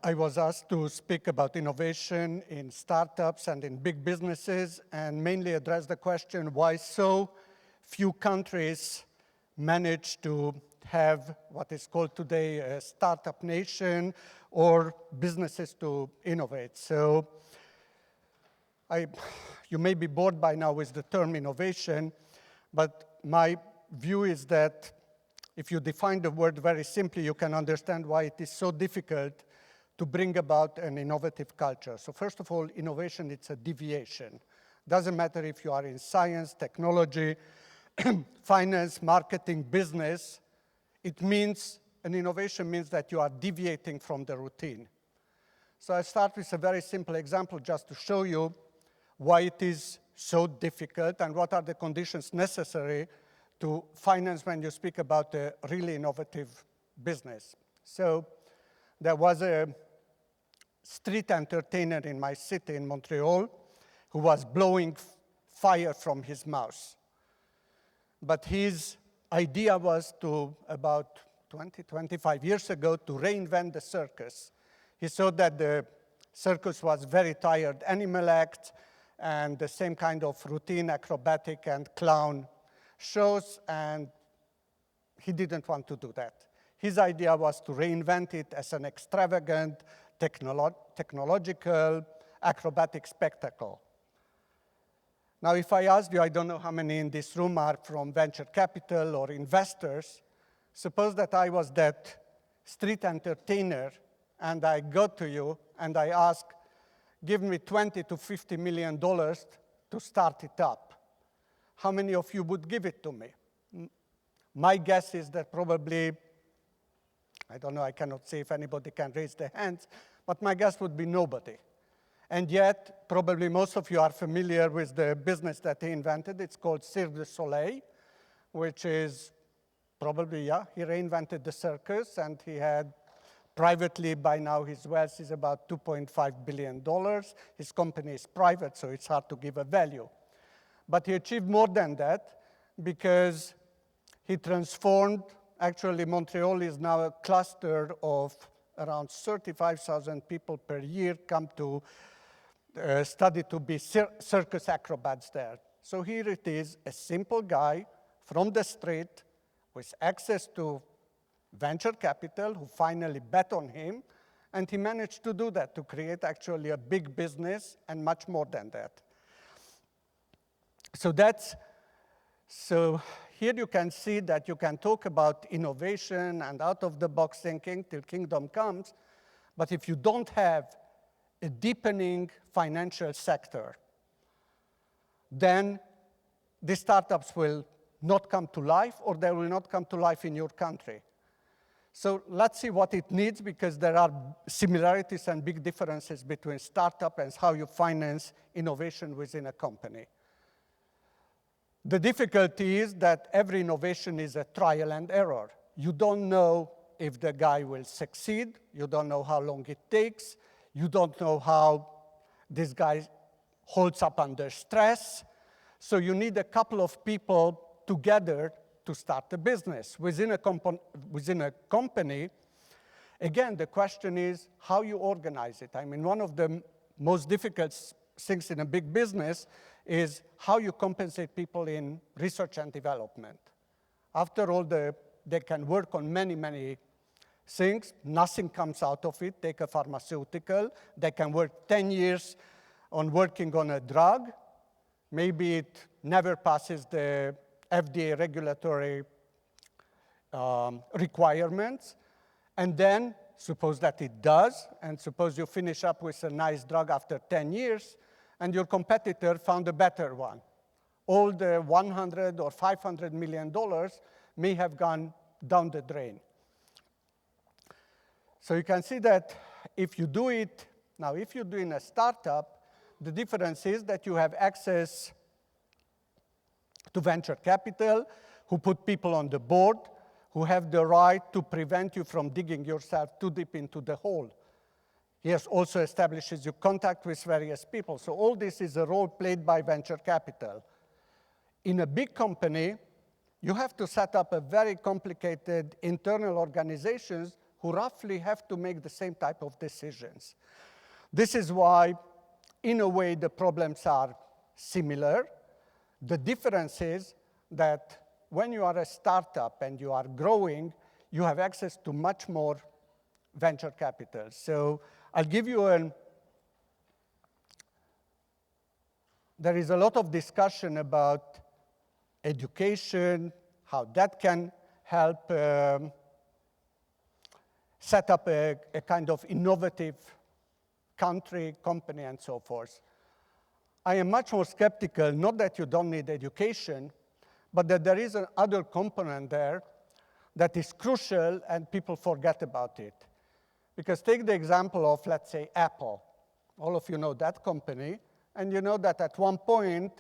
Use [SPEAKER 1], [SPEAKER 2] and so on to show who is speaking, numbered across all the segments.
[SPEAKER 1] I was asked to speak about innovation in startups and in big businesses, and mainly address the question why so few countries manage to have what is called today a startup nation or businesses to innovate. So you may be bored by now with the term innovation, but my view is that if you define the word very simply, you can understand why it is so difficult to bring about an innovative culture. So first of all, innovation, it's a deviation. Doesn't matter if you are in science, technology, finance, marketing, business, an innovation means that you are deviating from the routine. So I start with a very simple example just to show you why it is so difficult and what are the conditions necessary to finance when you speak about a really innovative business. So there was a street entertainer in my city in Montreal who was blowing fire from his mouth. But his idea was to, about 25 years ago, to reinvent the circus. He saw that the circus was very tired animal act and the same kind of routine acrobatic and clown shows, and he didn't want to do that. His idea was to reinvent it as an extravagant, technological, acrobatic spectacle. Now, if I asked you, I don't know how many in this room are from venture capital or investors, suppose that I was that street entertainer and I go to you and I ask, give me $20 to $50 million to start it up. How many of you would give it to me? My guess is that probably, I don't know, I cannot say if anybody can raise their hands, but my guess would be nobody. And yet, probably most of you are familiar with the business that he invented. It's called Cirque du Soleil, which is probably, yeah, he reinvented the circus, and he had privately, by now, his wealth is about $2.5 billion. His company is private, so it's hard to give a value. But he achieved more than that because he transformed, actually Montreal is now a cluster of around 35,000 people per year come to study to be circus acrobats there. So here it is, a simple guy from the street with access to venture capital who finally bet on him, and he managed to do that, to create actually a big business and much more than that. So here you can see that you can talk about innovation and out-of-the-box thinking till kingdom comes, but if you don't have a deepening financial sector, then the startups will not come to life, or they will not come to life in your country. So let's see what it needs, because there are similarities and big differences between startup and how you finance innovation within a company. The difficulty is that every innovation is a trial and error. You don't know if the guy will succeed. You don't know how long it takes. You don't know how this guy holds up under stress. So you need a couple of people together to start a business. Within a company, again, the question is how you organize it. I mean, one of the most difficult things in a big business is how you compensate people in research and development. After all, they can work on many, many things. Nothing comes out of it. Take a pharmaceutical. They can work 10 years on working on a drug. Maybe it never passes the FDA regulatory requirements. And then, suppose that it does, and suppose you finish up with a nice drug after 10 years, and your competitor found a better one. All the $100 or $500 million may have gone down the drain. So you can see that if you do it, now if you do in a startup, the difference is that you have access to venture capital, who put people on the board, who have the right to prevent you from digging yourself too deep into the hole. He also establishes you contact with various people. So all this is a role played by venture capital. In a big company, you have to set up a very complicated internal organizations who roughly have to make the same type of decisions. This is why, in a way, the problems are similar. The difference is that when you are a startup and you are growing, you have access to much more venture capital. So I'll give you there is a lot of discussion about education, how that can help set up a kind of innovative country, company, and so forth. I am much more skeptical, not that you don't need education, but that there is another component there that is crucial and people forget about it. Because take the example of, let's say, Apple. All of you know that company, and you know that at one point,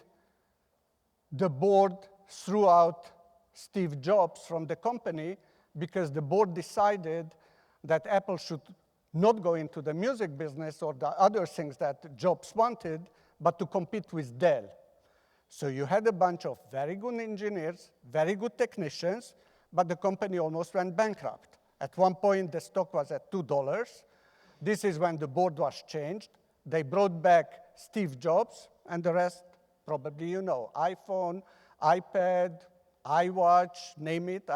[SPEAKER 1] the board threw out Steve Jobs from the company because the board decided that Apple should not go into the music business or the other things that Jobs wanted, but to compete with Dell. So you had a bunch of very good engineers, very good technicians, but the company almost went bankrupt. At one point, the stock was at $2. This is when the board was changed. They brought back Steve Jobs, and the rest, probably you know, iPhone, iPad, iWatch, name it.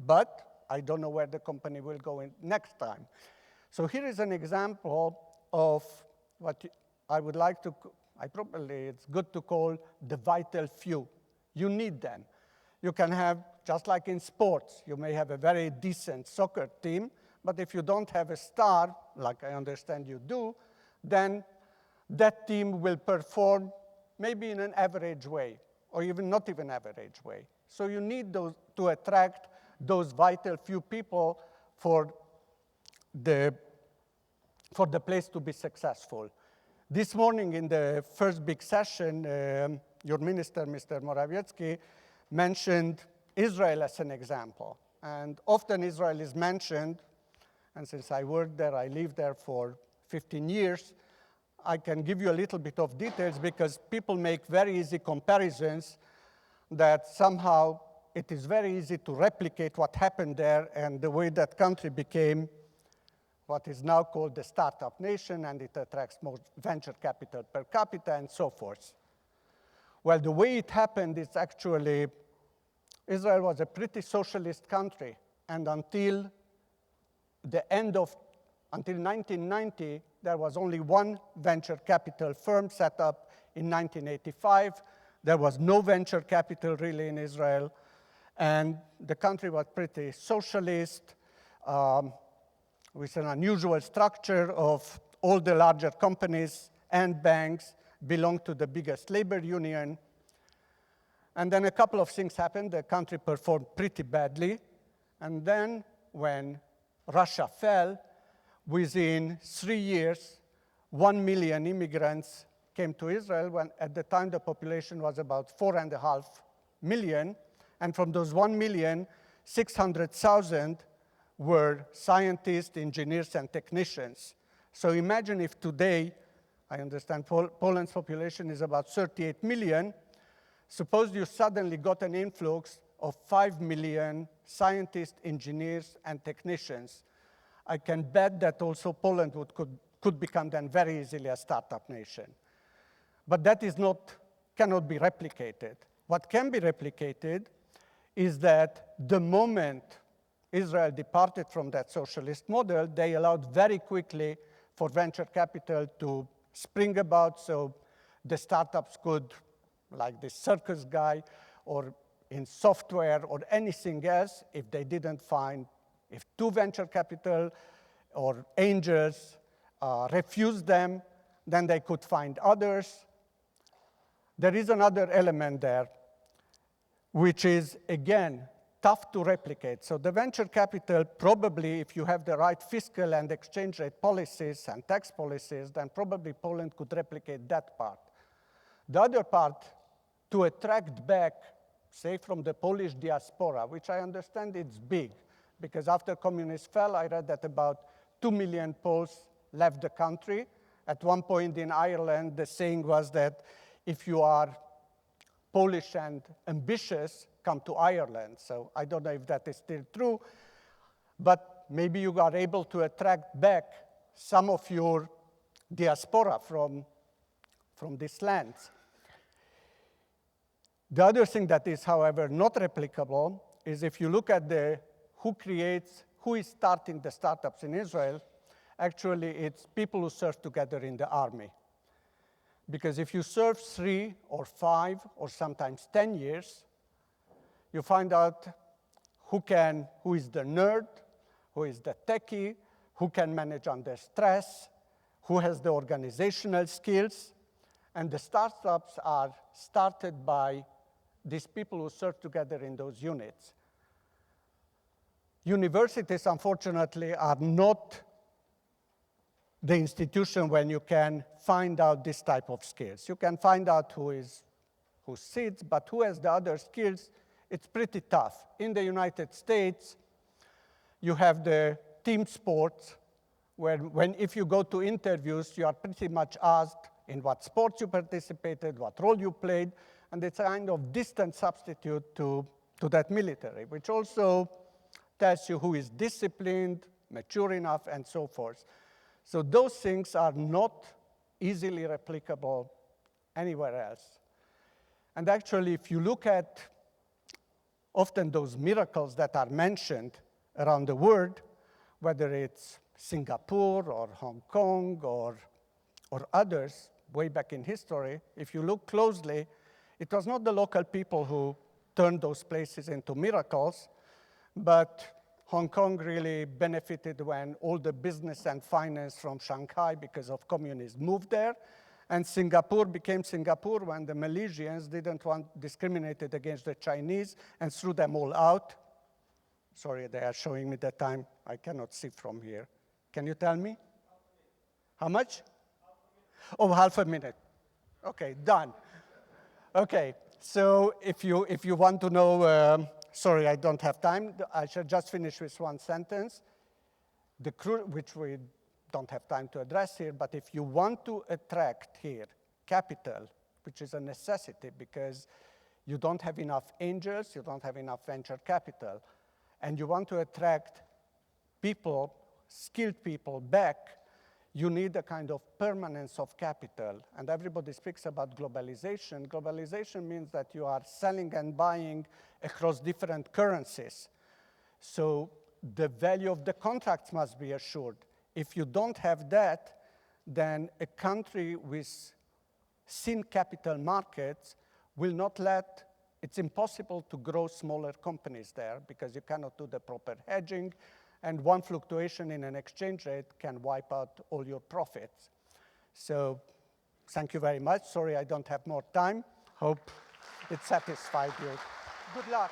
[SPEAKER 1] But I don't know where the company will go in next time. So here is an example of what I would like to, it's good to call the vital few. You need them. You can have, just like in sports, you may have a very decent soccer team, but if you don't have a star, like I understand you do, then that team will perform maybe in an average way, or even not even average way. So you need those to attract those vital few people for the place to be successful. This morning in the first big session, your minister, Mr. Morawiecki, mentioned Israel as an example. And often Israel is mentioned, and since I worked there, I lived there for 15 years, I can give you a little bit of details because people make very easy comparisons that somehow it is very easy to replicate what happened there and the way that country became what is now called the startup nation, and it attracts more venture capital per capita and so forth. Well, the way it happened is actually Israel was a pretty socialist country, and until 1990, there was only one venture capital firm set up in 1985. There was no venture capital really in Israel, and the country was pretty socialist, with an unusual structure of all the larger companies and banks belong to the biggest labor union. And then a couple of things happened. The country performed pretty badly. And then when Russia fell, within 3 years, 1 million immigrants came to Israel, when at the time the population was about 4.5 million. And from those 1 million, 600,000 were scientists, engineers, and technicians. So imagine if today, I understand Poland's population is about 38 million. Suppose you suddenly got an influx of 5 million scientists, engineers, and technicians. I can bet that also Poland could become then very easily a startup nation. But that cannot be replicated. What can be replicated is that the moment Israel departed from that socialist model, they allowed very quickly for venture capital to spring about, so the startups could, like this circus guy, or in software or anything else, if they didn't find, if two venture capital or angels refused them, then they could find others. There is another element there, which is, again, tough to replicate. So the venture capital, probably, if you have the right fiscal and exchange rate policies and tax policies, then probably Poland could replicate that part. The other part, to attract back, say, from the Polish diaspora, which I understand it's big, because after communism fell, I read that about 2 million Poles left the country. At one point in Ireland, the saying was that if you are Polish and ambitious, come to Ireland. So I don't know if that is still true, but maybe you are able to attract back some of your diaspora from these lands. The other thing that is, however, not replicable is if you look at who is starting the startups in Israel, actually it's people who serve together in the army. Because if you serve 3 or 5 or sometimes 10 years, you find out who is the nerd, who is the techie, who can manage under stress, who has the organizational skills. And the startups are started by these people who serve together in those units. Universities, unfortunately, are not the institution when you can find out this type of skills. You can find out who sits, but who has the other skills, it's pretty tough. In the United States, you have the team sports, where if you go to interviews, you are pretty much asked in what sports you participated, what role you played, and it's a kind of distant substitute to that military, which also tells you who is disciplined, mature enough, and so forth. So those things are not easily replicable anywhere else. And actually, if you look at often those miracles that are mentioned around the world, whether it's Singapore or Hong Kong or others way back in history, if you look closely, it was not the local people who turned those places into miracles, but Hong Kong really benefited when all the business and finance from Shanghai because of communism moved there. And Singapore became Singapore when the Malaysians discriminated against the Chinese and threw them all out. Sorry, they are showing me the time. I cannot see from here. Can you tell me? How much? Oh, half a minute. Okay, done. Okay, so if you want to know, sorry, I don't have time. I shall just finish with one sentence, which we don't have time to address here, but if you want to attract here capital, which is a necessity because you don't have enough angels, you don't have enough venture capital, and you want to attract people, skilled people back, you need a kind of permanence of capital. And everybody speaks about globalization. Globalization means that you are selling and buying across different currencies. So the value of the contracts must be assured. If you don't have that, then a country with thin capital markets will not it's impossible to grow smaller companies there because you cannot do the proper hedging, and one fluctuation in an exchange rate can wipe out all your profits. So thank you very much. Sorry I don't have more time. Hope it satisfied you. Good luck.